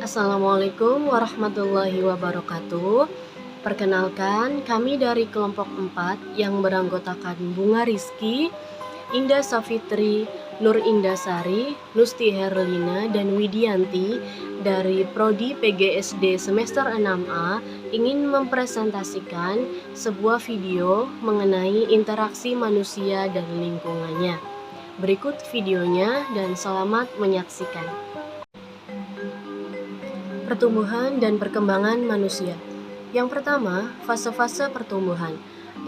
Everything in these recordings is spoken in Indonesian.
Assalamualaikum warahmatullahi wabarakatuh. Perkenalkan, kami dari kelompok 4 yang beranggotakan Bunga Rizky, Indah Safitri, Nur Indasari, Nusti Herlina, dan Widianti dari Prodi PGSD semester 6A ingin mempresentasikan sebuah video mengenai interaksi manusia dan lingkungannya. Berikut videonya dan selamat menyaksikan. Pertumbuhan dan perkembangan manusia. Yang pertama, fase-fase pertumbuhan.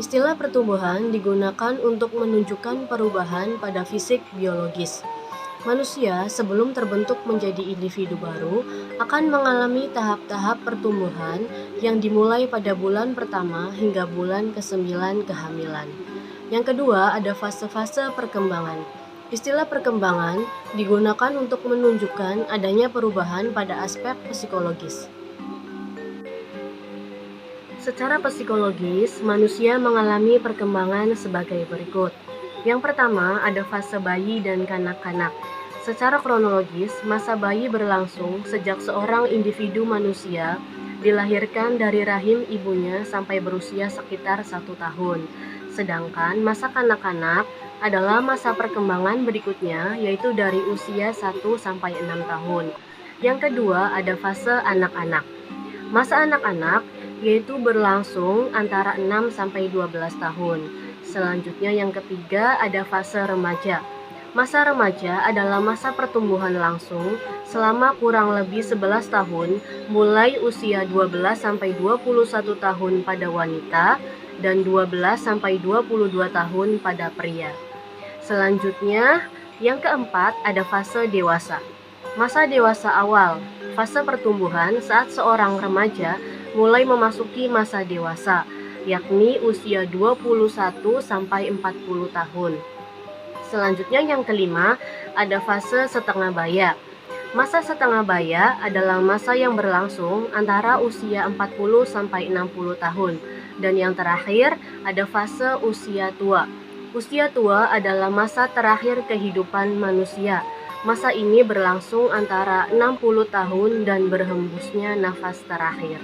Istilah pertumbuhan digunakan untuk menunjukkan perubahan pada fisik biologis. Manusia sebelum terbentuk menjadi individu baru akan mengalami tahap-tahap pertumbuhan yang dimulai pada bulan pertama hingga bulan ke-9 kehamilan. Yang kedua, ada fase-fase perkembangan. Istilah perkembangan digunakan untuk menunjukkan adanya perubahan pada aspek psikologis. Secara psikologis, manusia mengalami perkembangan sebagai berikut. Yang pertama, ada fase bayi dan kanak-kanak. Secara kronologis, masa bayi berlangsung sejak seorang individu manusia dilahirkan dari rahim ibunya sampai berusia sekitar 1 tahun. Sedangkan masa kanak-kanak adalah masa perkembangan berikutnya, yaitu dari usia 1 sampai 6 tahun. Yang kedua, ada fase anak-anak. Masa anak-anak yaitu berlangsung antara 6 sampai 12 tahun. Selanjutnya yang ketiga, ada fase remaja. Masa remaja adalah masa pertumbuhan langsung selama kurang lebih 11 tahun, mulai usia 12 sampai 21 tahun pada wanita dan 12 sampai 22 tahun pada pria. Selanjutnya, yang keempat ada fase dewasa. Masa dewasa awal, fase pertumbuhan saat seorang remaja mulai memasuki masa dewasa, yakni usia 21 sampai 40 tahun. Selanjutnya yang kelima, ada fase setengah baya. Masa setengah baya adalah masa yang berlangsung antara usia 40 sampai 60 tahun. Dan yang terakhir, ada fase usia tua. Usia tua adalah masa terakhir kehidupan manusia. Masa ini berlangsung antara 60 tahun dan berhembusnya nafas terakhir.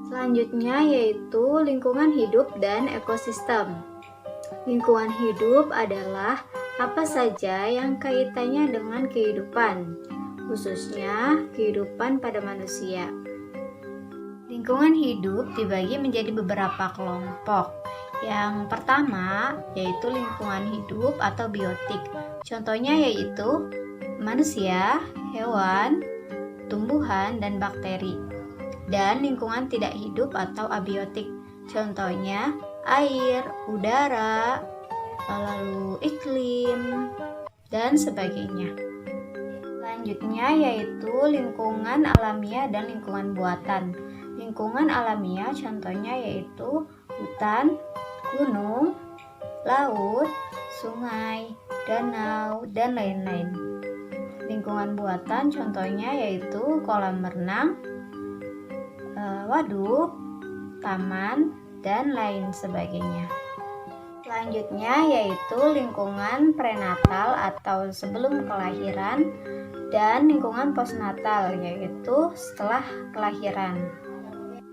Selanjutnya yaitu lingkungan hidup dan ekosistem. Lingkungan hidup adalah apa saja yang kaitannya dengan kehidupan, khususnya kehidupan pada manusia. Lingkungan hidup dibagi menjadi beberapa kelompok. Yang pertama yaitu lingkungan hidup atau biotik. Contohnya yaitu manusia, hewan, tumbuhan, dan bakteri. Dan lingkungan tidak hidup atau abiotik. Contohnya air, udara, lalu iklim, dan sebagainya. Selanjutnya yaitu lingkungan alamiah dan lingkungan buatan. Lingkungan alamiah contohnya yaitu hutan, gunung, laut, sungai, danau, dan lain-lain. Lingkungan buatan contohnya yaitu kolam renang, waduk, taman, dan lain sebagainya. Selanjutnya yaitu lingkungan prenatal atau sebelum kelahiran dan lingkungan postnatal yaitu setelah kelahiran.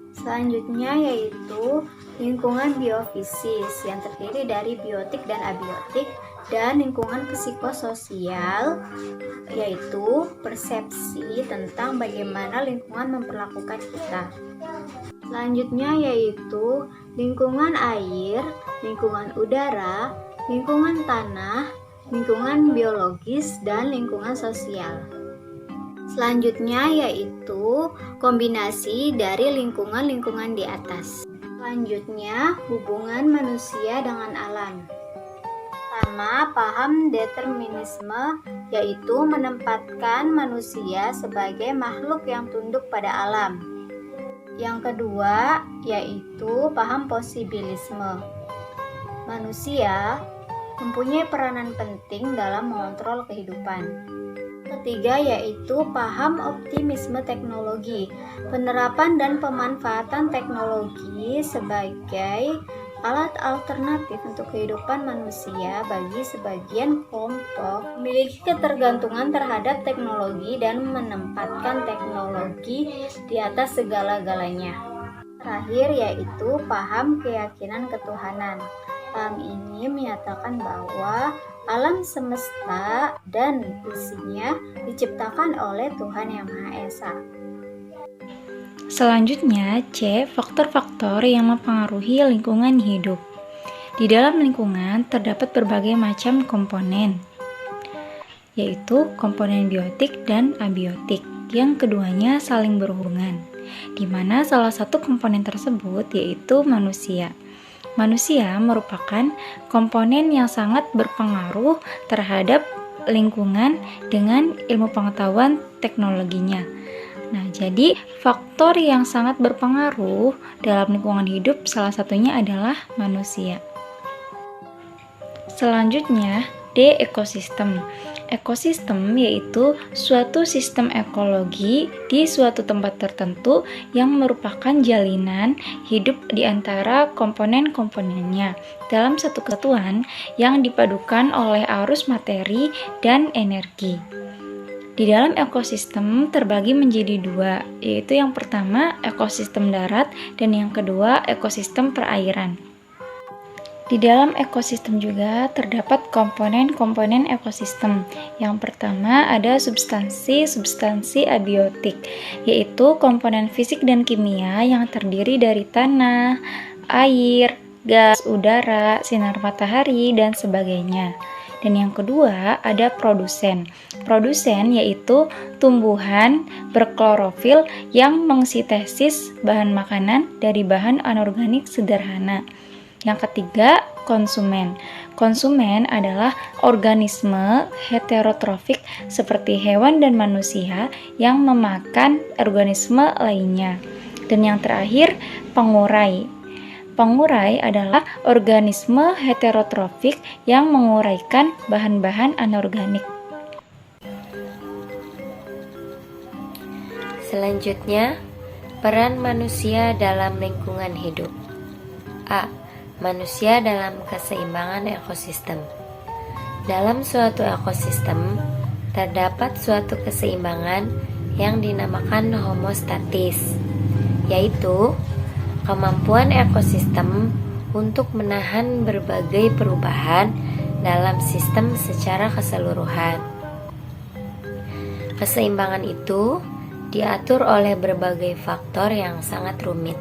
Selanjutnya yaitu lingkungan biofisis yang terdiri dari biotik dan abiotik, dan lingkungan psikososial yaitu persepsi tentang bagaimana lingkungan memperlakukan kita. Selanjutnya yaitu lingkungan air, lingkungan udara, lingkungan tanah, lingkungan biologis, dan lingkungan sosial. Selanjutnya yaitu kombinasi dari lingkungan-lingkungan di atas. Selanjutnya hubungan manusia dengan alam. Pertama, paham determinisme yaitu menempatkan manusia sebagai makhluk yang tunduk pada alam. Yang kedua yaitu paham posibilisme. Manusia mempunyai peranan penting dalam mengontrol kehidupan. Ketiga yaitu paham optimisme teknologi, penerapan dan pemanfaatan teknologi sebagai Alat alternatif untuk kehidupan manusia bagi sebagian kelompok memiliki ketergantungan terhadap teknologi dan menempatkan teknologi di atas segala-galanya. Terakhir yaitu paham keyakinan ketuhanan. Paham ini menyatakan bahwa alam semesta dan isinya diciptakan oleh Tuhan Yang Maha Esa. Selanjutnya, C. Faktor-faktor yang mempengaruhi lingkungan hidup. Di dalam lingkungan terdapat berbagai macam komponen, yaitu komponen biotik dan abiotik, yang keduanya saling berhubungan, di mana salah satu komponen tersebut yaitu manusia. Manusia merupakan komponen yang sangat berpengaruh terhadap lingkungan dengan ilmu pengetahuan teknologinya. Nah, jadi faktor yang sangat berpengaruh dalam lingkungan hidup salah satunya adalah manusia. Selanjutnya, D. Ekosistem. Ekosistem yaitu suatu sistem ekologi di suatu tempat tertentu yang merupakan jalinan hidup di antara komponen-komponennya dalam satu kesatuan yang dipadukan oleh arus materi dan energi. Di dalam ekosistem terbagi menjadi dua, yaitu yang pertama ekosistem darat dan yang kedua ekosistem perairan. Di dalam ekosistem juga terdapat komponen-komponen ekosistem. Yang pertama ada substansi abiotik, yaitu komponen fisik dan kimia yang terdiri dari tanah, air, gas, udara, sinar matahari, dan sebagainya. Dan yang kedua ada produsen. Produsen yaitu tumbuhan berklorofil yang mengsintesis bahan makanan dari bahan anorganik sederhana. Yang ketiga, konsumen. Konsumen adalah organisme heterotrofik seperti hewan dan manusia yang memakan organisme lainnya. Dan yang terakhir, pengurai. Pengurai adalah organisme heterotrofik yang menguraikan bahan-bahan anorganik. Selanjutnya, peran manusia dalam lingkungan hidup. A. Manusia dalam keseimbangan ekosistem. Dalam suatu ekosistem, terdapat suatu keseimbangan yang dinamakan homostatis, yaitu kemampuan ekosistem untuk menahan berbagai perubahan dalam sistem secara keseluruhan. Keseimbangan itu diatur oleh berbagai faktor yang sangat rumit.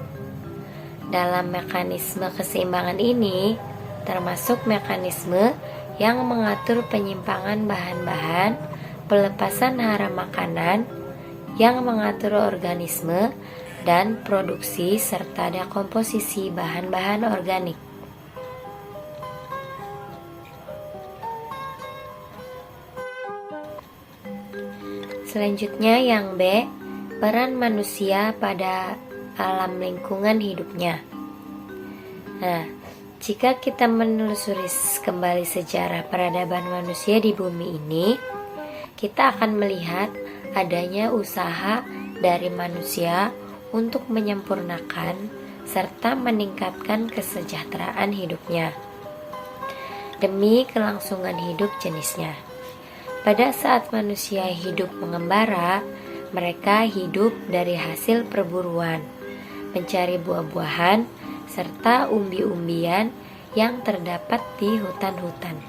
Dalam mekanisme keseimbangan ini, termasuk mekanisme yang mengatur penyimpangan bahan-bahan, pelepasan hara makanan, yang mengatur organisme, dan produksi serta dekomposisi bahan-bahan organik. Selanjutnya yang B, peran manusia pada alam lingkungan hidupnya. Nah, jika kita menelusuri kembali sejarah peradaban manusia di bumi ini, kita akan melihat adanya usaha dari manusia untuk menyempurnakan serta meningkatkan kesejahteraan hidupnya demi kelangsungan hidup jenisnya. Pada saat manusia hidup mengembara, mereka hidup dari hasil perburuan, mencari buah-buahan serta umbi-umbian yang terdapat di hutan-hutan.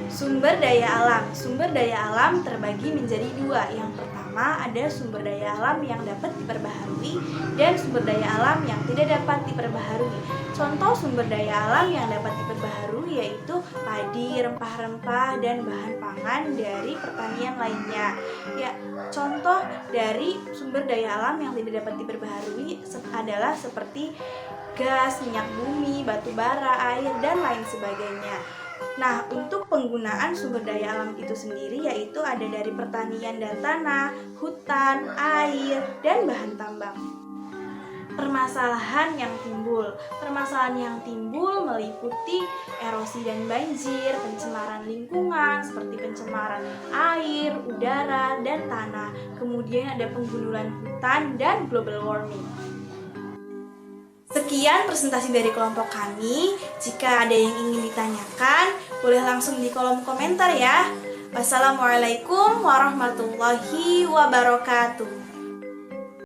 Sumber daya alam. Sumber daya alam terbagi menjadi dua. Yang pertama ada sumber daya alam yang dapat diperbaharui dan sumber daya alam yang tidak dapat diperbaharui. Contoh sumber daya alam yang dapat diperbaharui yaitu padi, rempah-rempah, dan bahan pangan dari pertanian lainnya. Ya, contoh dari sumber daya alam yang tidak dapat diperbaharui adalah seperti gas, minyak bumi, batu bara, air, dan lain sebagainya. Nah, untuk penggunaan sumber daya alam itu sendiri yaitu ada dari pertanian dan tanah, hutan, air, dan bahan tambang. Permasalahan yang timbul meliputi erosi dan banjir, pencemaran lingkungan seperti pencemaran air, udara, dan tanah. Kemudian ada penggundulan hutan dan global warming. Sekian presentasi dari kelompok kami. Jika ada yang ingin ditanyakan, boleh langsung di kolom komentar ya. Wassalamualaikum warahmatullahi wabarakatuh.